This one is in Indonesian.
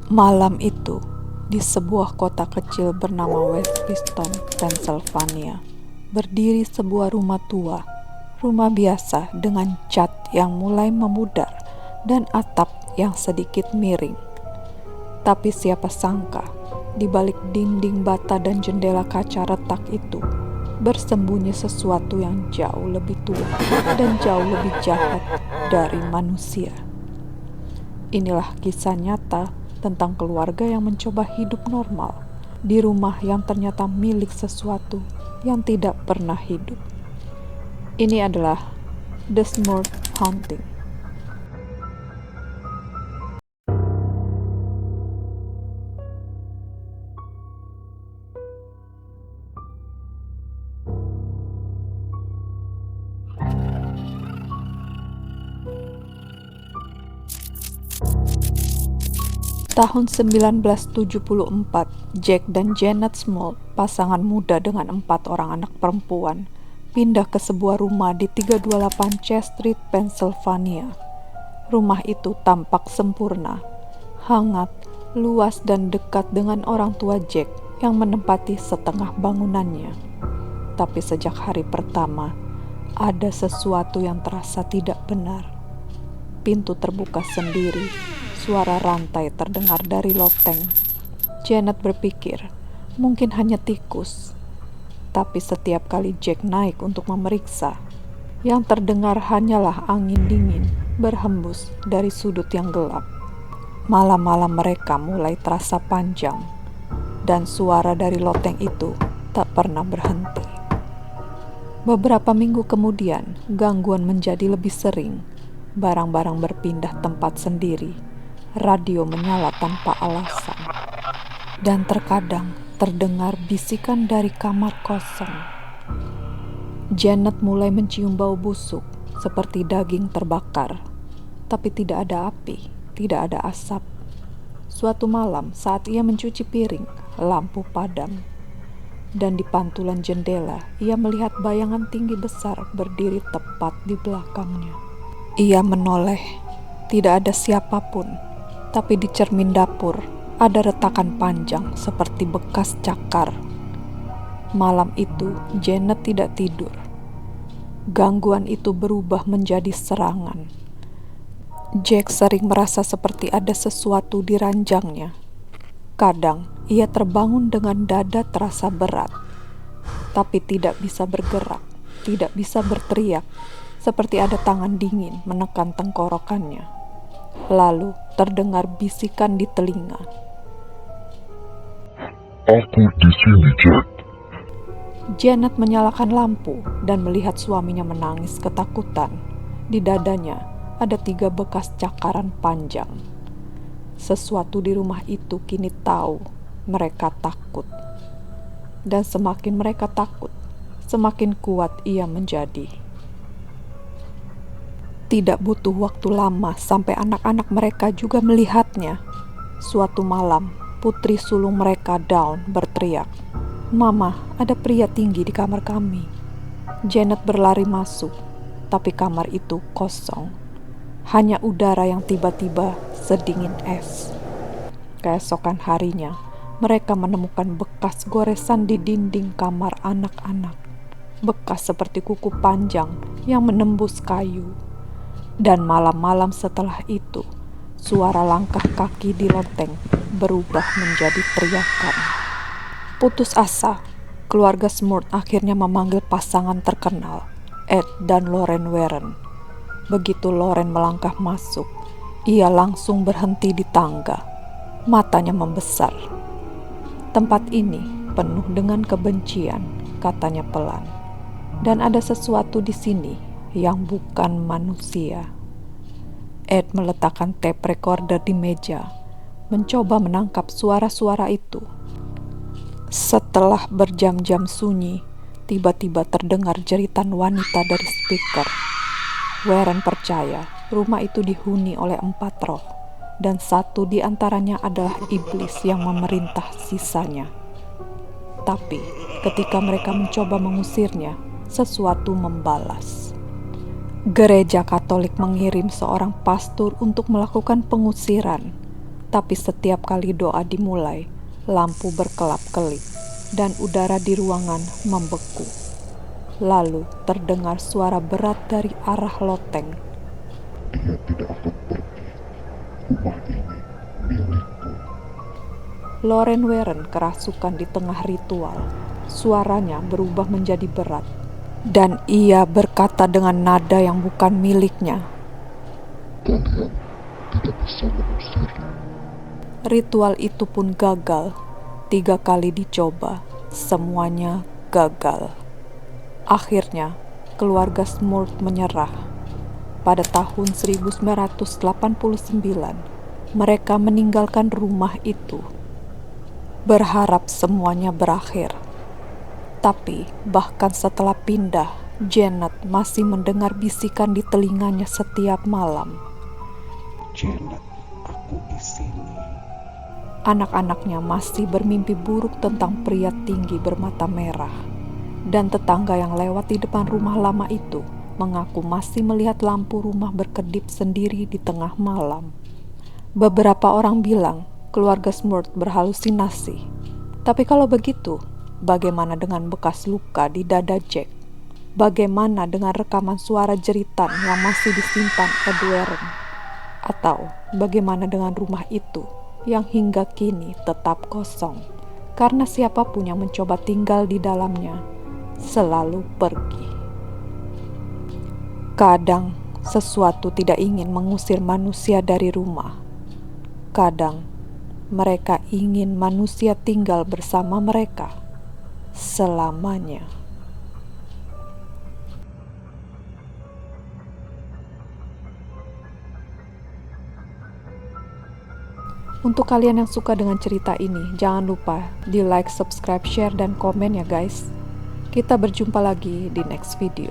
Malam itu, di sebuah kota kecil bernama West Piston, Pennsylvania, berdiri sebuah rumah tua, rumah biasa dengan cat yang mulai memudar dan atap yang sedikit miring. Tapi siapa sangka, di balik dinding bata dan jendela kaca retak itu, bersembunyi sesuatu yang jauh lebih tua dan jauh lebih jahat dari manusia. Inilah kisah nyata tentang keluarga yang mencoba hidup normal di rumah yang ternyata milik sesuatu yang tidak pernah hidup. Ini adalah The Smurf Haunting. Tahun 1974, Jack dan Janet Smurf, pasangan muda dengan 4 orang anak perempuan, pindah ke sebuah rumah di 328 Chase Street, Pennsylvania. Rumah itu tampak sempurna, hangat, luas dan dekat dengan orang tua Jack yang menempati setengah bangunannya. Tapi sejak hari pertama, ada sesuatu yang terasa tidak benar. Pintu terbuka sendiri. Suara rantai terdengar dari loteng. Janet berpikir, mungkin hanya tikus. Tapi setiap kali Jack naik untuk memeriksa, yang terdengar hanyalah angin dingin berhembus dari sudut yang gelap. Malam-malam mereka mulai terasa panjang, dan suara dari loteng itu tak pernah berhenti. Beberapa minggu kemudian, gangguan menjadi lebih sering. Barang-barang berpindah tempat sendiri. Radio menyala tanpa alasan, dan terkadang terdengar bisikan dari kamar kosong. Janet mulai mencium bau busuk seperti daging terbakar, tapi tidak ada api, tidak ada asap. Suatu malam saat ia mencuci piring, lampu padam, dan di pantulan jendela ia melihat bayangan tinggi besar berdiri tepat di belakangnya. Ia menoleh, tidak ada siapapun. Tapi di cermin dapur ada retakan panjang seperti bekas cakar. Malam itu Janet tidak tidur. Gangguan itu berubah menjadi serangan. Jack sering merasa seperti ada sesuatu di ranjangnya. Kadang ia terbangun dengan dada terasa berat, tapi tidak bisa bergerak, tidak bisa berteriak, seperti ada tangan dingin menekan tenggorokannya. Lalu terdengar bisikan di telinga. Aku di sini, Jack. Janet menyalakan lampu dan melihat suaminya menangis ketakutan. Di dadanya ada 3 bekas cakaran panjang. Sesuatu di rumah itu kini tahu mereka takut. Dan semakin mereka takut, semakin kuat ia menjadi. Tidak butuh waktu lama sampai anak-anak mereka juga melihatnya. Suatu malam, putri sulung mereka Dawn berteriak, "Mama, ada pria tinggi di kamar kami." Janet berlari masuk, tapi kamar itu kosong. Hanya udara yang tiba-tiba sedingin es. Keesokan harinya, mereka menemukan bekas goresan di dinding kamar anak-anak. Bekas seperti kuku panjang yang menembus kayu. Dan malam-malam setelah itu, suara langkah kaki di loteng berubah menjadi teriakan. Putus asa, keluarga Smurf akhirnya memanggil pasangan terkenal, Ed dan Lorraine Warren. Begitu Lorraine melangkah masuk, ia langsung berhenti di tangga. Matanya membesar. "Tempat ini penuh dengan kebencian," katanya pelan. "Dan ada sesuatu di sini yang bukan manusia." Ed meletakkan tape recorder di meja, mencoba menangkap suara-suara itu. Setelah berjam-jam sunyi, tiba-tiba terdengar jeritan wanita dari speaker. Warren percaya rumah itu dihuni oleh 4 roh, dan satu di antaranya adalah iblis yang memerintah sisanya. Tapi ketika mereka mencoba mengusirnya, sesuatu membalas. Gereja Katolik mengirim seorang pastor untuk melakukan pengusiran, Tapi setiap kali doa dimulai, lampu berkelap-kelip dan udara di ruangan membeku. Lalu terdengar suara berat dari arah loteng. Dia tidak akan pergi. Rumah ini milikku. Loren Warren kerasukan di tengah ritual. Suaranya berubah menjadi berat. Dan ia berkata dengan nada yang bukan miliknya. Kalian tidak bisa mengusirnya. Ritual itu pun gagal. 3 kali dicoba, semuanya gagal. Akhirnya, keluarga Smurf menyerah. Pada tahun 1989, mereka meninggalkan rumah itu, berharap semuanya berakhir. Tapi, bahkan setelah pindah, Janet masih mendengar bisikan di telinganya setiap malam. Janet, aku di sini. Anak-anaknya masih bermimpi buruk tentang pria tinggi bermata merah. Dan tetangga yang lewat di depan rumah lama itu mengaku masih melihat lampu rumah berkedip sendiri di tengah malam. Beberapa orang bilang keluarga Smurf berhalusinasi. Tapi kalau begitu, bagaimana dengan bekas luka di dada Jack? Bagaimana dengan rekaman suara jeritan yang masih disimpan Ed Warren? Atau bagaimana dengan rumah itu yang hingga kini tetap kosong? Karena siapapun yang mencoba tinggal di dalamnya selalu pergi. Kadang sesuatu tidak ingin mengusir manusia dari rumah. Kadang mereka ingin manusia tinggal bersama mereka selamanya. Untuk kalian yang suka dengan cerita ini, jangan lupa di like, subscribe, share, dan komen ya guys. Kita berjumpa lagi di next video.